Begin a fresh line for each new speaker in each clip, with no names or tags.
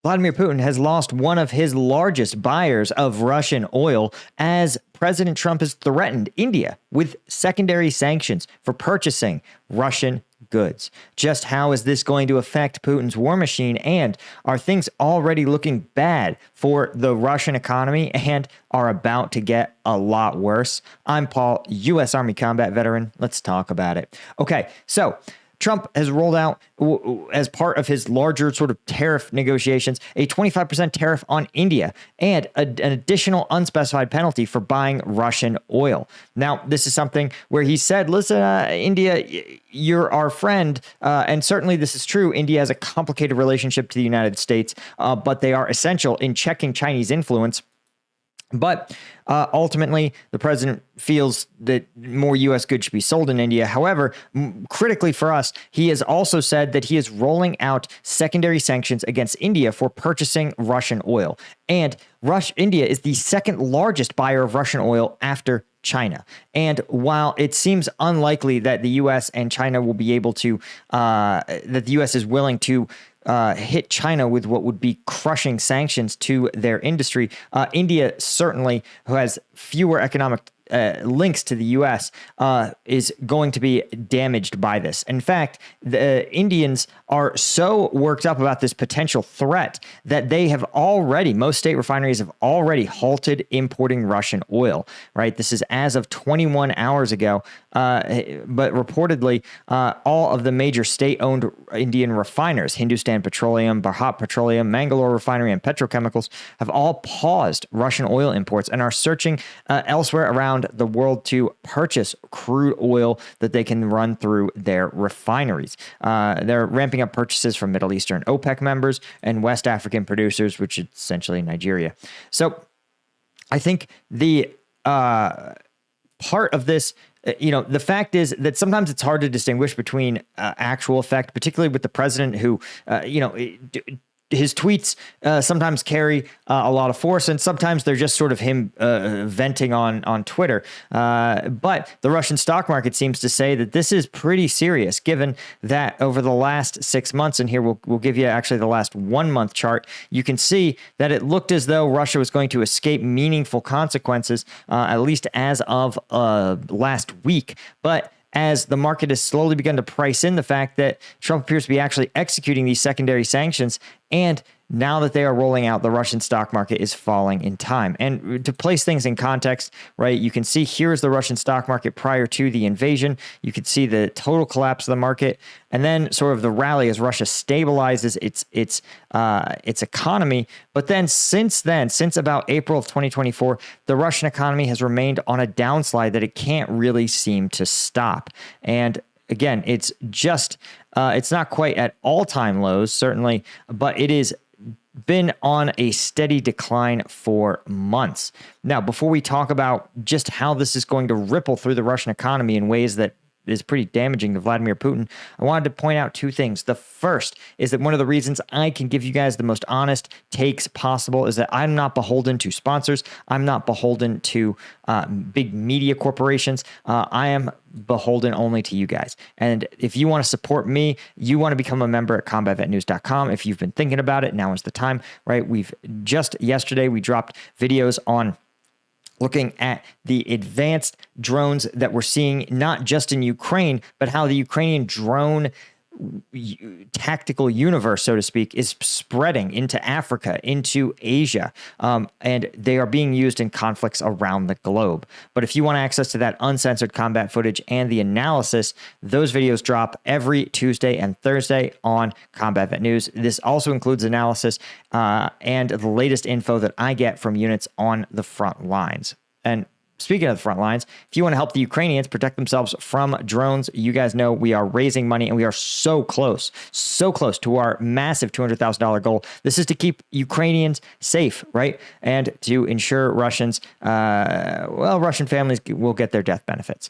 Vladimir Putin has lost one of his largest buyers of Russian oil as President Trump has threatened India with secondary sanctions for purchasing Russian goods. Just how is this going to affect Putin's war machine? And are things already looking bad for the Russian economy and are about to get a lot worse? I'm Paul, U.S. Army combat veteran. Let's talk about it. Okay, so Trump has rolled out, as part of his larger sort of tariff negotiations, a 25% tariff on India and an additional unspecified penalty for buying Russian oil. Now, this is something where he said, listen, India, you're our friend. And certainly this is true. India has a complicated relationship to the United States, but they are essential in checking Chinese influence. But ultimately, the president feels that more U.S. goods should be sold in India. However, critically for us, he has also said that he is rolling out secondary sanctions against India for purchasing Russian oil. And India is the second largest buyer of Russian oil after China. And while it seems unlikely that the U.S. and China will be able to, that the U.S. is willing to hit China with what would be crushing sanctions to their industry, India certainly, who has fewer economic links to the U.S., is going to be damaged by this. In fact, the Indians are so worked up about this potential threat that they have already, most state refineries have already halted importing Russian oil, right? This is as of 21 hours ago. But reportedly, all of the major state-owned Indian refiners, Hindustan Petroleum, Bharat Petroleum, Mangalore Refinery, and Petrochemicals, have all paused Russian oil imports and are searching elsewhere around the world to purchase crude oil that they can run through their refineries. They're ramping up purchases from Middle Eastern OPEC members and West African producers, which is essentially Nigeria. So I think the part of this, the fact is that sometimes it's hard to distinguish between actual effect, particularly with the president who, his tweets sometimes carry a lot of force, and sometimes they're just sort of him venting on Twitter. But the Russian stock market seems to say that this is pretty serious, given that over the last 6 months, and here we'll give you actually the last 1 month chart, you can see that it looked as though Russia was going to escape meaningful consequences, at least as of last week. But as the market has slowly begun to price in the fact that Trump appears to be actually executing these secondary sanctions, and now that they are rolling out, the Russian stock market is falling in time. And to place things in context, right, you can see here's the Russian stock market prior to the invasion. You can see the total collapse of the market, and then sort of the rally as Russia stabilizes its economy. But then, since about April of 2024, the Russian economy has remained on a downslide that it can't really seem to stop. And again, it's just it's not quite at all-time lows, certainly, but it is been on a steady decline for months. Now, before we talk about just how this is going to ripple through the Russian economy in ways that is pretty damaging to Vladimir Putin, I wanted to point out two things. The first is that one of the reasons I can give you guys the most honest takes possible is that I'm not beholden to sponsors. I'm not beholden to big media corporations. I am beholden only to you guys. And if you want to support me, you want to become a member at combatvetnews.com. If you've been thinking about it, now is the time, right? Yesterday, we dropped videos on looking at the advanced drones that we're seeing, not just in Ukraine, but how the Ukrainian drone tactical universe, so to speak, is spreading into Africa, into Asia, and they are being used in conflicts around the globe. But if you want access to that uncensored combat footage and the analysis, those videos drop every Tuesday and Thursday on Combat Vet News. This also includes analysis and the latest info that I get from units on the front lines. And speaking of the front lines, if you want to help the Ukrainians protect themselves from drones, you guys know we are raising money and we are so close to our massive $200,000 goal. This is to keep Ukrainians safe, right? And to ensure Russians, Russian families will get their death benefits.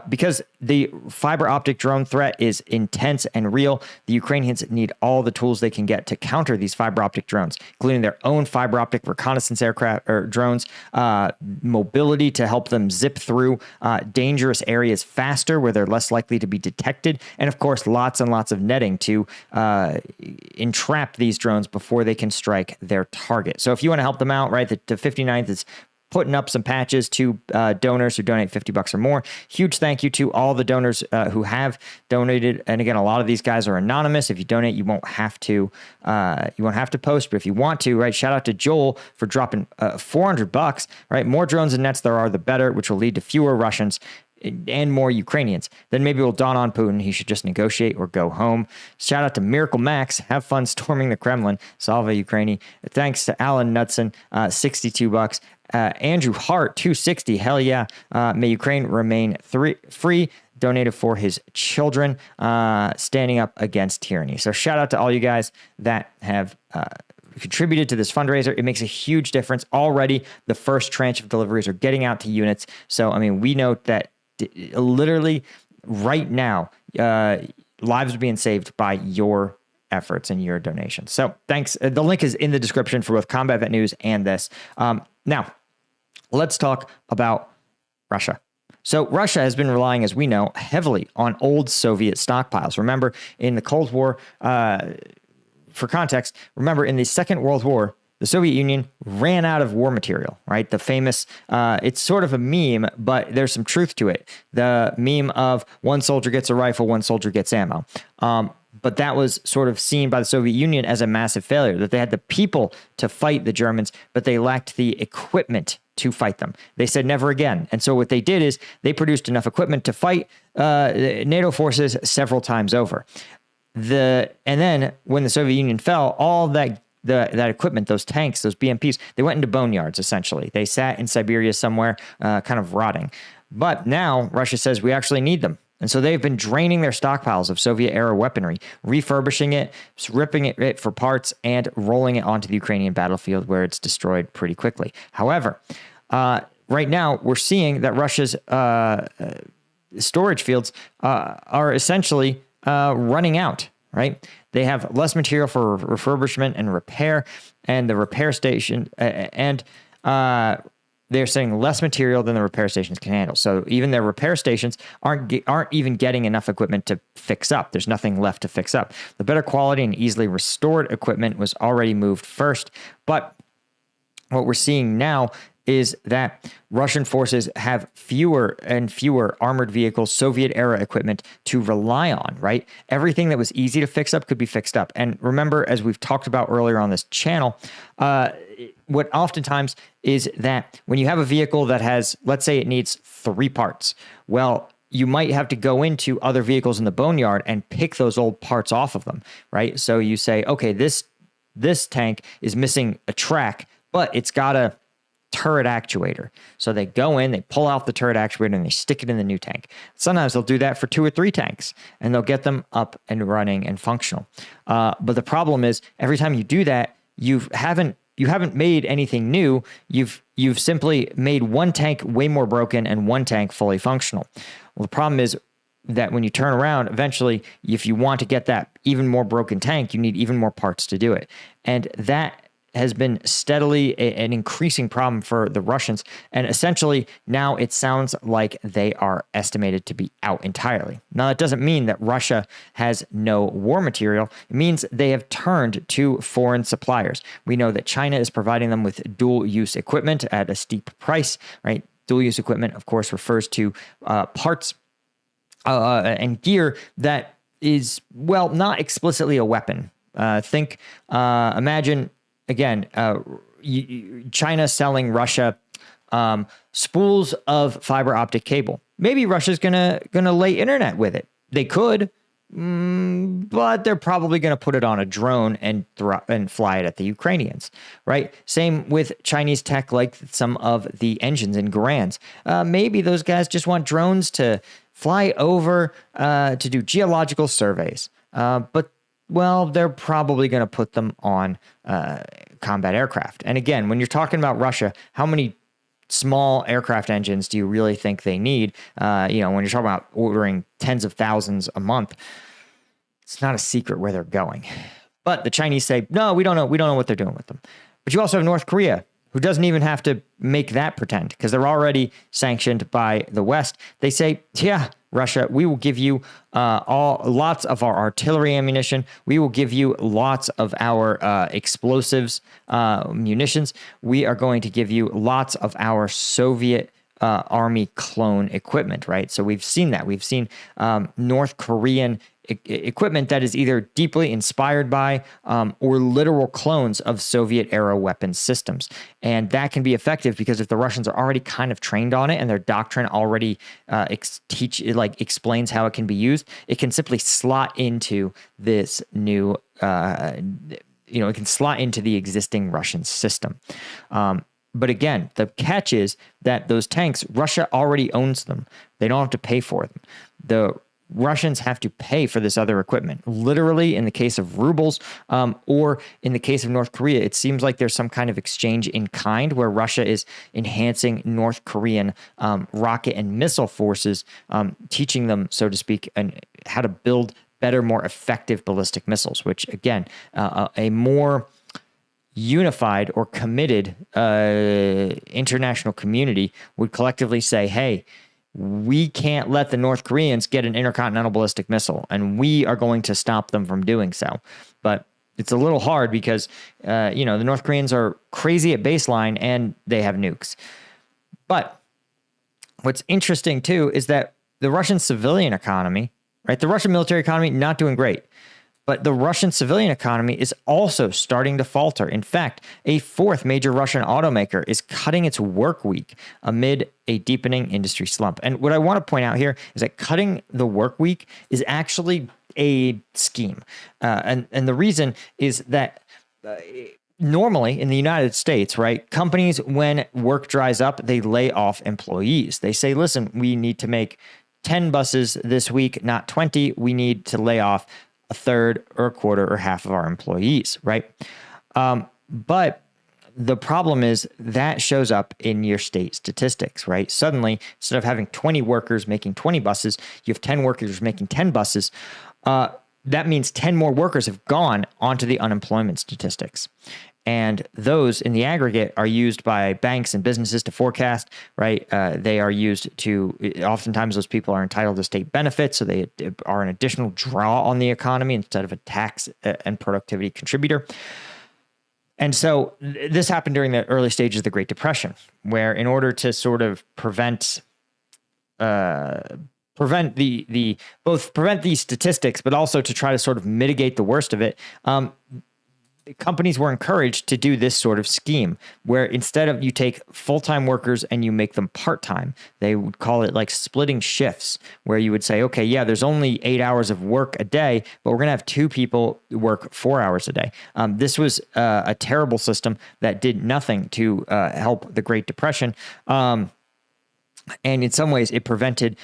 Because the fiber optic drone threat is intense and real, the Ukrainians need all the tools they can get to counter these fiber optic drones, including their own fiber optic reconnaissance aircraft or drones, mobility to to help them zip through dangerous areas faster where they're less likely to be detected. And of course, lots and lots of netting to entrap these drones before they can strike their target. So if you want to help them out, right, the 59th is putting up some patches to donors who donate $50 or more. Huge thank you to all the donors who have donated. And again, a lot of these guys are anonymous. If you donate, you won't have to post, but if you want to, right, shout out to Joel for dropping $400, right? More drones and nets there are, the better, which will lead to fewer Russians and more Ukrainians. Then maybe it will dawn on Putin he should just negotiate or go home. Shout out to Miracle Max. Have fun storming the Kremlin. Salve Ukraini. Thanks to Alan Knudsen, $62. Andrew Hart, $260. Hell yeah. May Ukraine remain free. Donated for his children, standing up against tyranny. So shout out to all you guys that have contributed to this fundraiser. It makes a huge difference. Already, the first tranche of deliveries are getting out to units. So, I mean, we know that literally right now, lives are being saved by your efforts and your donations. So thanks. The link is in the description for both Combat Vet News and this. Now, let's talk about Russia. So Russia has been relying, as we know, heavily on old Soviet stockpiles. Remember, in the Cold War, for context, remember in the Second World War, the Soviet Union ran out of war material, right? The famous, it's sort of a meme, but there's some truth to it. The meme of one soldier gets a rifle, one soldier gets ammo. But that was sort of seen by the Soviet Union as a massive failure, that they had the people to fight the Germans, but they lacked the equipment to fight them. They said never again. And so what they did is they produced enough equipment to fight NATO forces several times over. And then when the Soviet Union fell, all that equipment, those tanks, those BMPs, they went into boneyards, essentially. They sat in Siberia somewhere, kind of rotting. But now Russia says we actually need them. And so they've been draining their stockpiles of Soviet-era weaponry, refurbishing it, ripping it for parts, and rolling it onto the Ukrainian battlefield where it's destroyed pretty quickly. However, right now we're seeing that Russia's storage fields are essentially running out, right? They have less material for refurbishment and repair, and the repair station, they're sending less material than the repair stations can handle. So even their repair stations aren't even getting enough equipment to fix up. There's nothing left to fix up. The better quality and easily restored equipment was already moved first. But what we're seeing now is that Russian forces have fewer and fewer armored vehicles, Soviet-era equipment to rely on, right? Everything that was easy to fix up could be fixed up. And remember, as we've talked about earlier on this channel, what oftentimes is that when you have a vehicle that has, let's say it needs 3 parts, well, you might have to go into other vehicles in the boneyard and pick those old parts off of them, right? So you say, okay, this tank is missing a track, but it's got a turret actuator. So they go in, they pull out the turret actuator, and they stick it in the new tank. Sometimes they'll do that for 2 or 3 tanks, and they'll get them up and running and functional. But the problem is, every time you do that, you haven't made anything new. You've simply made one tank way more broken and one tank fully functional. Well, the problem is that when you turn around, eventually, if you want to get that even more broken tank, you need even more parts to do it. And that has been steadily an increasing problem for the Russians. And essentially, now it sounds like they are estimated to be out entirely. Now, that doesn't mean that Russia has no war material. It means they have turned to foreign suppliers. We know that China is providing them with dual-use equipment at a steep price, right? Dual-use equipment, of course, refers to parts and gear that is, well, not explicitly a weapon. Imagine, again, China selling Russia spools of fiber optic cable. Maybe Russia's gonna lay internet with it. They could, but they're probably gonna put it on a drone and fly it at the Ukrainians, right? Same with Chinese tech, like some of the engines in Garans. Maybe those guys just want drones to fly over to do geological surveys, but well, they're probably going to put them on combat aircraft. And again, when you're talking about Russia, how many small aircraft engines do you really think they need? When you're talking about ordering tens of thousands a month, it's not a secret where they're going. But the Chinese say, no, we don't know. We don't know what they're doing with them. But you also have North Korea, who doesn't even have to make that pretend because they're already sanctioned by the West. They say, yeah, Russia, we will give you lots of our artillery ammunition. We will give you lots of our explosives munitions. We are going to give you lots of our Soviet Army clone equipment, right? So we've seen that. We've seen North Korean equipment that is either deeply inspired by or literal clones of Soviet-era weapons systems. And that can be effective because if the Russians are already kind of trained on it and their doctrine already explains how it can be used, it can simply slot into this new, it can slot into the existing Russian system. But again, the catch is that those tanks, Russia already owns them. They don't have to pay for them. The Russians have to pay for this other equipment. Literally, in the case of rubles, or in the case of North Korea, it seems like there's some kind of exchange in kind where Russia is enhancing North Korean rocket and missile forces, teaching them, so to speak, how to build better, more effective ballistic missiles, which, again, a more unified or committed international community would collectively say, hey, we can't let the North Koreans get an intercontinental ballistic missile, and we are going to stop them from doing so. But it's a little hard because, the North Koreans are crazy at baseline and they have nukes. But what's interesting, too, is that the Russian civilian economy, right? The Russian military economy, not doing great. But the Russian civilian economy is also starting to falter. In fact, a fourth major Russian automaker is cutting its work week amid a deepening industry slump. And what I want to point out here is that cutting the work week is actually a scheme. And the reason is that normally in the United States, right, companies, when work dries up, they lay off employees. They say, listen, we need to make 10 buses this week, not 20. We need to lay off a third or a quarter or half of our employees, right? But the problem is that shows up in your state statistics, right? Suddenly, instead of having 20 workers making 20 buses, you have 10 workers making 10 buses. That means 10 more workers have gone onto the unemployment statistics. And those in the aggregate are used by banks and businesses to forecast, right? They are used to, oftentimes those people are entitled to state benefits, so they are an additional draw on the economy instead of a tax and productivity contributor. And so this happened during the early stages of the Great Depression, where in order to sort of prevent these statistics, but also to try to sort of mitigate the worst of it, companies were encouraged to do this sort of scheme where instead of you take full-time workers and you make them part-time, they would call it like splitting shifts, where you would say, okay, yeah, there's only 8 hours of work a day, but we're going to have 2 people work 4 hours a day. This was a terrible system that did nothing to help the Great Depression. And in some ways, it prevented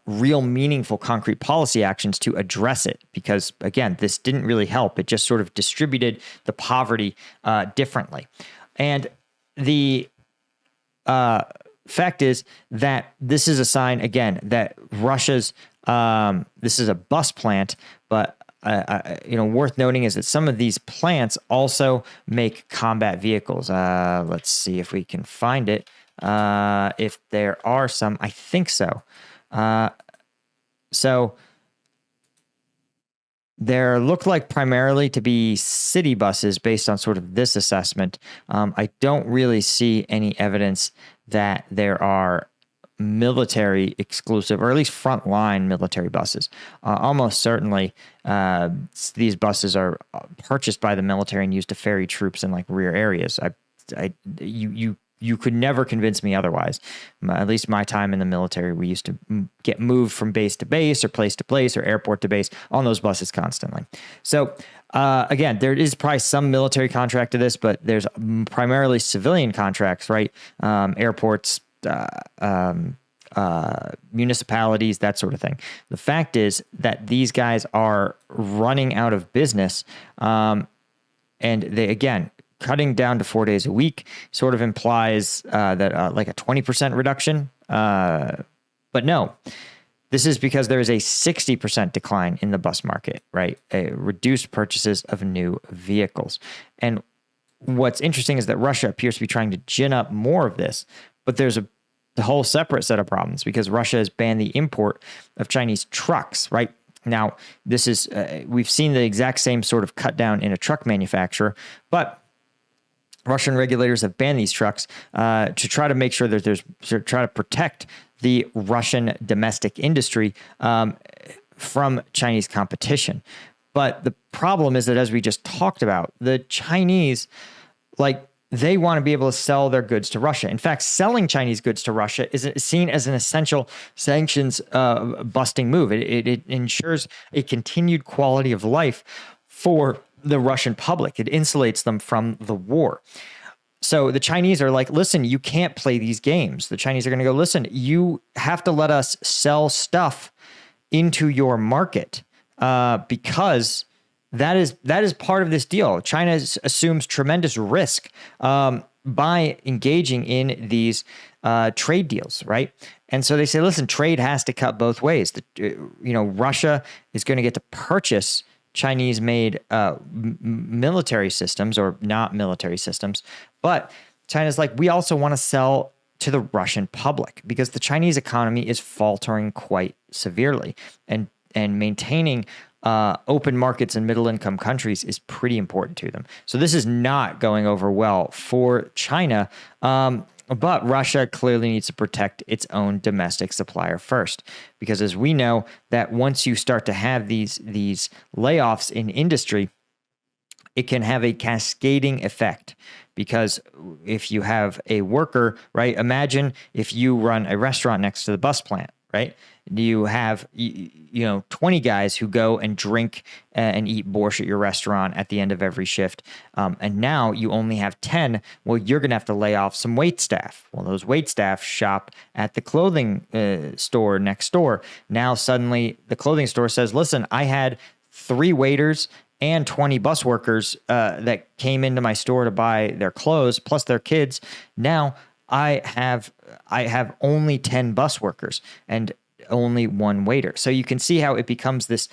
real meaningful concrete policy actions to address it because, again, this didn't really help. It just sort of distributed the poverty differently. And the fact is that this is a sign, again, that Russia's, this is a bus plant, but worth noting is that some of these plants also make combat vehicles. Let's see if we can find it. If there are some, I think so. So there look like primarily to be city buses based on sort of this assessment. I don't really see any evidence that there are military exclusive, or at least frontline military buses. Almost certainly, these buses are purchased by the military and used to ferry troops in like rear areas. You could never convince me otherwise. At least my time in the military, we used to get moved from base to base or place to place or airport to base on those buses constantly. So again, there is probably some military contract to this, but there's primarily civilian contracts, right? Airports, municipalities, that sort of thing. The fact is that these guys are running out of business. And they, again, cutting down to 4 days a week sort of implies that like a 20% reduction. But no, this is because there is a 60% decline in the bus market, right? Reduced purchases of new vehicles. And what's interesting is that Russia appears to be trying to gin up more of this, but there's a whole separate set of problems because Russia has banned the import of Chinese trucks, right? Now, this is, we've seen the exact same sort of cut down in a truck manufacturer, but Russian regulators have banned these trucks to try to make sure that to try to protect the Russian domestic industry from Chinese competition. But the problem is that, as we just talked about, the Chinese, they want to be able to sell their goods to Russia. In fact, selling Chinese goods to Russia is seen as an essential sanctions busting move. It ensures a continued quality of life for the Russian public. It insulates them from the war. So the Chinese are like, listen, you can't play these games. The Chinese are going to go, listen, you have to let us sell stuff into your market because that is part of this deal. China assumes tremendous risk by engaging in these trade deals, right? And so they say, listen, trade has to cut both ways. Russia is going to get to purchase Chinese-made military systems, or not military systems, but China's like, we also want to sell to the Russian public because the Chinese economy is faltering quite severely, and maintaining open markets in middle-income countries is pretty important to them. So this is not going over well for China, but Russia clearly needs to protect its own domestic supplier first, because as we know, that once you start to have these layoffs in industry, it can have a cascading effect. Because if you have a worker, right, imagine if you run a restaurant next to the bus plant, right? You have 20 guys who go and drink and eat borscht at your restaurant at the end of every shift, and now you only have 10. Well, you're going to have to lay off some wait staff. Well, those wait staff shop at the clothing store next door. Now suddenly the clothing store says, listen, I had 3 waiters and 20 bus workers that came into my store to buy their clothes plus their kids. Now I have only 10 bus workers and only 1 waiter. So you can see how it becomes this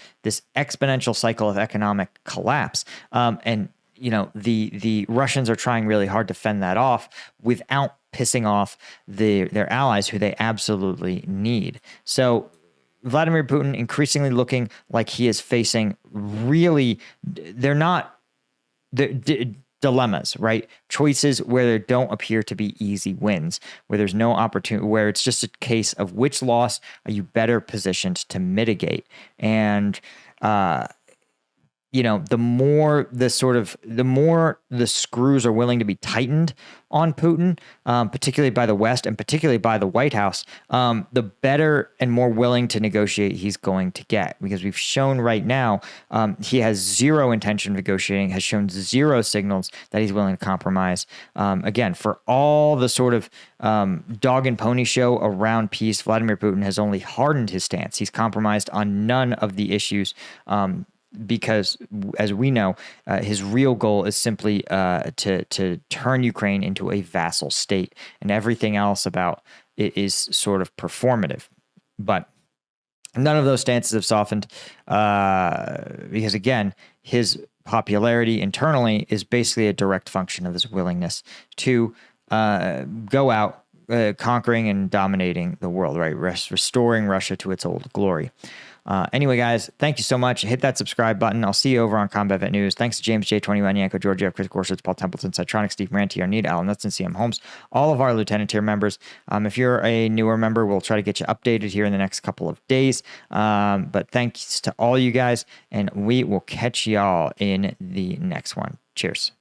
exponential cycle of economic collapse. And the Russians are trying really hard to fend that off without pissing off their allies, who they absolutely need. So Vladimir Putin increasingly looking like he is facing dilemmas, right? Choices where there don't appear to be easy wins, where there's no opportunity, where it's just a case of which loss are you better positioned to mitigate. And, the more the screws are willing to be tightened on Putin, particularly by the West and particularly by the White House, the better and more willing to negotiate he's going to get. Because we've shown right now he has zero intention of negotiating, has shown zero signals that he's willing to compromise. Again, for all the sort of dog and pony show around peace, Vladimir Putin has only hardened his stance. He's compromised on none of the issues, because, as we know, his real goal is simply to turn Ukraine into a vassal state, and everything else about it is sort of performative. But none of those stances have softened because, again, his popularity internally is basically a direct function of his willingness to go out conquering and dominating the world, right? Restoring Russia to its old glory. Anyway, guys, thank you so much. Hit that subscribe button. I'll see you over on Combat Vet News. Thanks to James J. 21, Yanko, George F., Chris Gorsuch, Paul Templeton, Cytronic, Steve Moran, T.R. Need, Alan Knudsen, CM Holmes, all of our Lieutenant tier members. If you're a newer member, we'll try to get you updated here in the next couple of days. But thanks to all you guys, and we will catch y'all in the next one. Cheers.